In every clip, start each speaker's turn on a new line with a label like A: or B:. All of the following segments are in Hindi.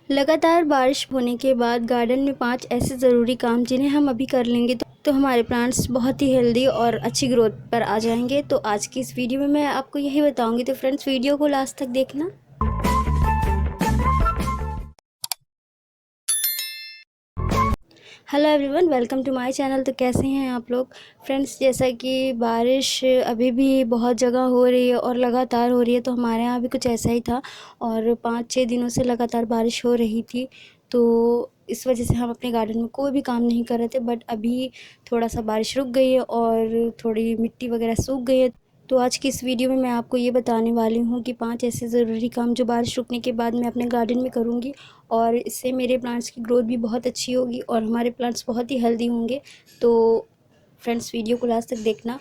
A: लगातार बारिश होने के बाद गार्डन में 5 ऐसे ज़रूरी काम जिन्हें हम अभी कर लेंगे तो हमारे प्लांट्स बहुत ही हेल्दी और अच्छी ग्रोथ पर आ जाएंगे। तो आज की इस वीडियो में मैं आपको यही बताऊंगी, तो फ्रेंड्स वीडियो को लास्ट तक देखना। Hello everyone, welcome to my channel. तो कैसे हैं आप लोग फ्रेंड्स? जैसा कि बारिश अभी भी बहुत जगह हो रही है और लगातार हो रही है, तो हमारे यहाँ भी कुछ ऐसा ही था और 5-6 दिनों से लगातार बारिश हो रही थी। तो इस वजह से हम अपने गार्डन में कोई भी काम नहीं कर रहे थे, बट अभी थोड़ा सा बारिश रुक गई है और थोड़ी मिट्टी वगैरह सूख गई है। तो आज की इस वीडियो में मैं आपको ये बताने वाली हूँ कि 5 ऐसे ज़रूरी काम जो बारिश रुकने के बाद मैं अपने गार्डन में करूँगी और इससे मेरे प्लांट्स की ग्रोथ भी बहुत अच्छी होगी और हमारे प्लांट्स बहुत ही हेल्दी होंगे। तो फ्रेंड्स वीडियो को लास्ट तक देखना।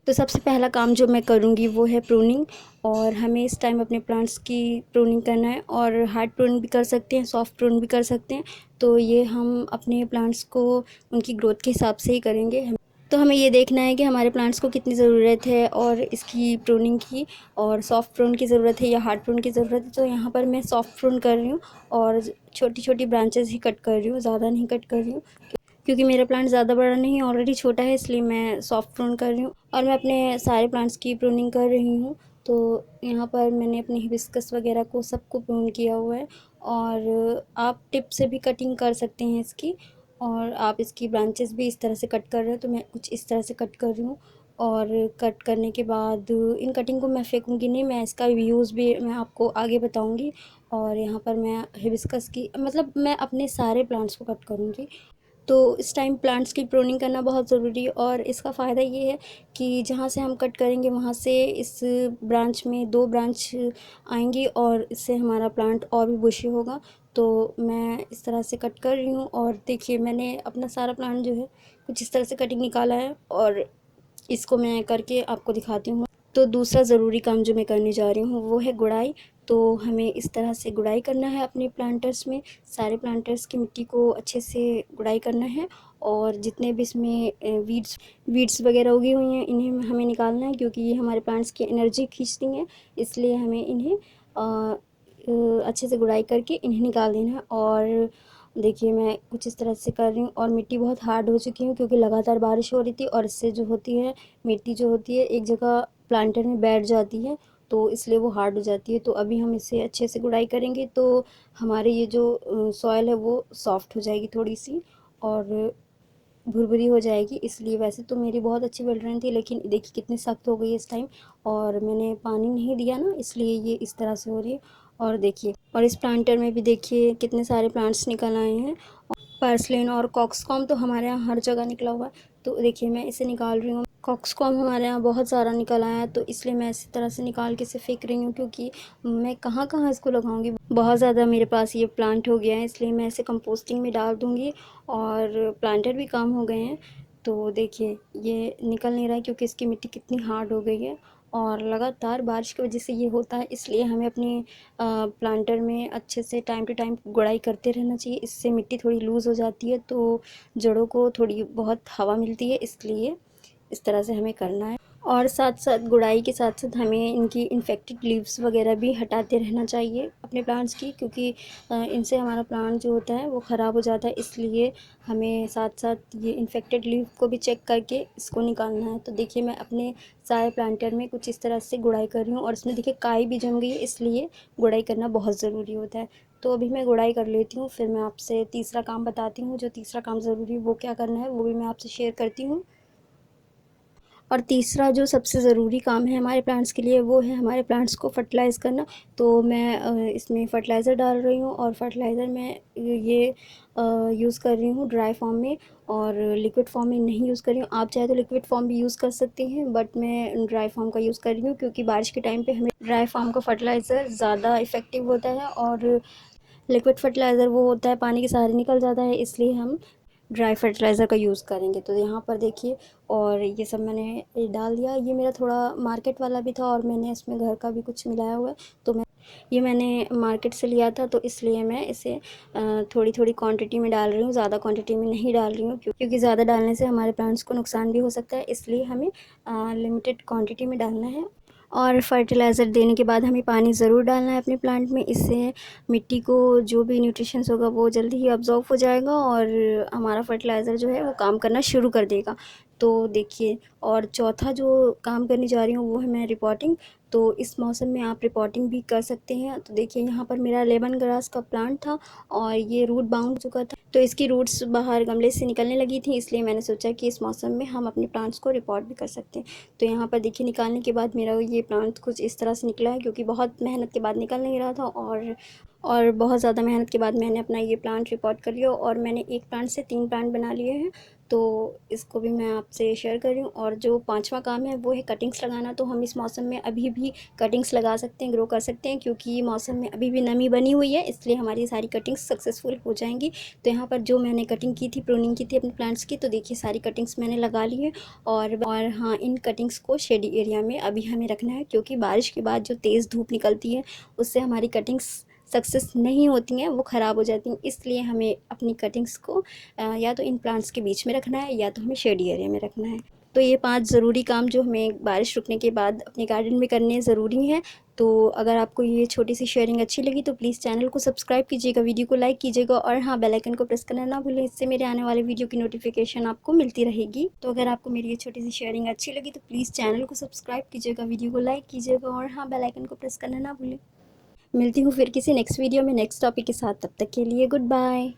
A: तो सबसे पहला काम जो मैं करूँगी वो है प्रूनिंग। और हमें इस टाइम अपने प्लांट्स की प्रूनिंग करना है और हार्ड प्रूनिंग भी कर सकते हैं, सॉफ्ट प्रूनिंग भी कर सकते हैं। तो ये हम अपने प्लांट्स को उनकी ग्रोथ के हिसाब से ही करेंगे। तो हमें ये देखना है कि हमारे प्लांट्स को कितनी ज़रूरत है और इसकी प्रूनिंग की, और सॉफ्ट प्रून की ज़रूरत है या हार्ड प्रून की ज़रूरत है। तो यहाँ पर मैं सॉफ्ट प्रून कर रही हूँ और छोटी छोटी ब्रांचेस ही कट कर रही हूँ, ज़्यादा नहीं कट कर रही हूँ क्योंकि मेरा प्लांट ज़्यादा बड़ा नहीं है, ऑलरेडी छोटा है, इसलिए मैं सॉफ्ट प्रून कर रही हूँ। और मैं अपने सारे प्लांट्स की प्रूनिंग कर रही हूँ। तो यहाँ पर मैंने अपने हिबिस्कस वगैरह को सबको प्रून किया हुआ है और आप टिप से भी कटिंग कर सकते हैं इसकी। और आप इसकी ब्रांचेस भी इस तरह से कट कर रहे हो, तो मैं कुछ इस तरह से कट कर रही हूँ। और कट करने के बाद इन कटिंग को मैं फेंकूँगी नहीं, मैं इसका यूज़ भी मैं आपको आगे बताऊँगी। और यहाँ पर मैं हिबिस्कस की मतलब मैं अपने सारे प्लांट्स को कट करूँगी। तो इस टाइम प्लांट्स की प्रूनिंग करना बहुत ज़रूरी है और इसका फ़ायदा ये है कि जहाँ से हम कट करेंगे वहाँ से इस ब्रांच में 2 ब्रांच आएंगी और इससे हमारा प्लांट और भी बुशी होगा। तो मैं इस तरह से कट कर रही हूँ और देखिए मैंने अपना सारा प्लांट जो है कुछ इस तरह से कटिंग निकाला है और इसको मैं करके आपको दिखाती हूँ। तो दूसरा ज़रूरी काम जो मैं करने जा रही हूँ वो है गुड़ाई। तो हमें इस तरह से गुड़ाई करना है अपने प्लांटर्स में, सारे प्लांटर्स की मिट्टी को अच्छे से गुड़ाई करना है। और जितने भी इसमें वीड्स वगैरह उगी हुई हैं इन्हें हमें निकालना है, क्योंकि ये हमारे प्लांट्स की एनर्जी खींचती हैं, इसलिए हमें इन्हें अच्छे से गुड़ाई करके इन्हें निकाल देना है। और देखिए मैं कुछ इस तरह से कर रही हूँ और मिट्टी बहुत हार्ड हो चुकी है क्योंकि लगातार बारिश हो रही थी और इससे जो होती है मिट्टी जो होती है एक जगह प्लांटर में बैठ जाती है, तो इसलिए वो हार्ड हो जाती है। तो अभी हम इसे अच्छे से गुड़ाई करेंगे तो हमारे ये जो सॉइल है वो सॉफ्ट हो जाएगी थोड़ी सी और भुरभुरी हो जाएगी। इसलिए वैसे तो मेरी बहुत अच्छी बल रही थी, लेकिन देखिए कितनी सख्त हो गई है इस टाइम, और मैंने पानी नहीं दिया ना, इसलिए ये इस तरह से हो रही है। और देखिए, और इस प्लांटर में भी देखिए कितने सारे प्लांट्स निकल आए हैं। पर्सलिन और कॉक्सकॉम तो हमारे यहाँ हर जगह निकला हुआ है। तो देखिए मैं इसे निकाल रही हूँ। कॉक्सकॉम हमारे यहाँ बहुत सारा निकल आया है, तो इसलिए मैं इसी तरह से निकाल के इसे फेंक रही हूँ, क्योंकि मैं कहाँ कहाँ इसको लगाऊंगी, बहुत ज़्यादा मेरे पास ये प्लांट हो गया है, इसलिए मैं इसे कंपोस्टिंग में डाल दूँगी। और प्लांटर भी काम हो गए हैं। तो देखिए ये निकल नहीं रहा है क्योंकि इसकी मिट्टी कितनी हार्ड हो गई है और लगातार बारिश की वजह से ये होता है। इसलिए हमें अपनी प्लांटर में अच्छे से टाइम टू टाइम गुड़ाई करते रहना चाहिए, इससे मिट्टी थोड़ी लूज़ हो जाती है तो जड़ों को थोड़ी बहुत हवा मिलती है, इसलिए इस तरह से हमें करना है। और साथ साथ गुड़ाई के साथ साथ हमें इनकी इन्फेक्टेड लीव्स वगैरह भी हटाते रहना चाहिए अपने प्लांट्स की, क्योंकि इनसे हमारा प्लांट जो होता है वो ख़राब हो जाता है। इसलिए हमें साथ साथ ये इन्फेक्टेड लीव को भी चेक करके इसको निकालना है। तो देखिए मैं अपने सारे प्लांटर में कुछ इस तरह से गुड़ाई कर रही हूँ और इसमें देखिए काई भी जम गई है, इसलिए गुड़ाई करना बहुत ज़रूरी होता है। तो अभी मैं गुड़ाई कर लेती हूँ, फिर मैं आपसे तीसरा काम बताती हूँ। जो तीसरा काम ज़रूरी है वो क्या करना है वो भी मैं आपसे शेयर करती हूँ। और तीसरा जो सबसे ज़रूरी काम है हमारे प्लांट्स के लिए वो है हमारे प्लांट्स को फर्टिलाइज़ करना। तो मैं इसमें फ़र्टिलाइज़र डाल रही हूँ और फर्टिलाइज़र मैं ये यूज़ कर रही हूँ ड्राई फॉर्म में, और लिक्विड फॉर्म में नहीं यूज़ कर रही हूँ। आप चाहे तो लिक्विड फॉर्म भी यूज़ कर सकते हैं, बट मैं ड्राई फॉर्म का यूज़ कर रही हूँ क्योंकि बारिश के टाइम पे हमें ड्राई फॉर्म का फर्टिलाइज़र ज़्यादा इफ़ेक्टिव होता है और लिक्विड फर्टिलाइज़र वो होता है पानी के सहारे निकल जाता है, इसलिए हम ड्राई फर्टिलाइज़र का यूज़ करेंगे। तो यहाँ पर देखिए, और ये सब मैंने डाल दिया। ये मेरा थोड़ा मार्केट वाला भी था और मैंने इसमें घर का भी कुछ मिलाया हुआ है, तो मैंने मार्केट से लिया था, तो इसलिए मैं इसे थोड़ी थोड़ी क्वांटिटी में डाल रही हूँ, ज़्यादा क्वांटिटी में नहीं डाल रही हूँ क्योंकि ज़्यादा डालने से हमारे प्लांट्स को नुकसान भी हो सकता है, इसलिए हमें लिमिटेड क्वांटिटी में डालना है। और फर्टिलाइज़र देने के बाद हमें पानी ज़रूर डालना है अपने प्लांट में। इससे मिट्टी को जो भी न्यूट्रिशंस होगा वो जल्दी ही अब्ज़ॉर्ब हो जाएगा और हमारा फर्टिलाइज़र जो है वो काम करना शुरू कर देगा। तो देखिए, और चौथा जो काम करने जा रही हूँ वो है मैं रिपोर्टिंग। तो इस मौसम में आप रिपोर्टिंग भी कर सकते हैं। तो देखिए, यहाँ पर मेरा लेमन ग्रास का प्लांट था और ये रूट बाउंड हो चुका था, तो इसकी रूट्स बाहर गमले से निकलने लगी थी, इसलिए मैंने सोचा कि इस मौसम में हम अपने प्लांट्स को रिपोर्ट भी कर सकते हैं। तो यहाँ पर देखिए, निकालने के बाद मेरा ये प्लांट कुछ इस तरह से निकला है, क्योंकि बहुत मेहनत के बाद निकल नहीं रहा था और बहुत ज़्यादा मेहनत के बाद मैंने अपना ये प्लांट रिपोर्ट कर लिया और मैंने एक प्लांट से 3 प्लांट बना लिए हैं। तो इसको भी मैं आपसे शेयर कर रही हूँ। और जो 5वां काम है वो है कटिंग्स लगाना। तो हम इस मौसम में अभी भी कटिंग्स लगा सकते हैं, ग्रो कर सकते हैं, क्योंकि मौसम में अभी भी नमी बनी हुई है, इसलिए हमारी सारी कटिंग्स सक्सेसफुल हो जाएंगी। तो यहाँ पर जो मैंने कटिंग की थी, प्रूनिंग की थी अपने प्लांट्स की, तो देखिए सारी कटिंग्स मैंने लगा ली है। और हाँ, इन कटिंग्स को शेडी एरिया में अभी हमें रखना है, क्योंकि बारिश के बाद जो तेज़ धूप निकलती है उससे हमारी कटिंग्स सक्सेस नहीं होती हैं, वो ख़राब हो जाती हैं। इसलिए हमें अपनी कटिंग्स को या तो इन प्लांट्स के बीच में रखना है या तो हमें शेडी एरिया में रखना है। तो ये 5 ज़रूरी काम जो हमें बारिश रुकने के बाद अपने गार्डन में करने ज़रूरी हैं। तो अगर आपको ये छोटी सी शेयरिंग अच्छी लगी तो प्लीज़ चैनल को सब्सक्राइब कीजिएगा, वीडियो को लाइक कीजिएगा और हाँ, बेल आइकन को प्रेस करना ना भूलें। इससे मेरे आने वाले वीडियो की नोटिफिकेशन आपको मिलती रहेगी। तो अगर आपको मेरी ये छोटी सी शेयरिंग अच्छी लगी तो प्लीज़ चैनल को सब्सक्राइब कीजिएगा, वीडियो को लाइक कीजिएगा और हाँ, बेल आइकन को प्रेस करना ना भूलें। मिलती हूँ फिर किसी नेक्स्ट वीडियो में नेक्स्ट टॉपिक के साथ। तब तक के लिए गुड बाय।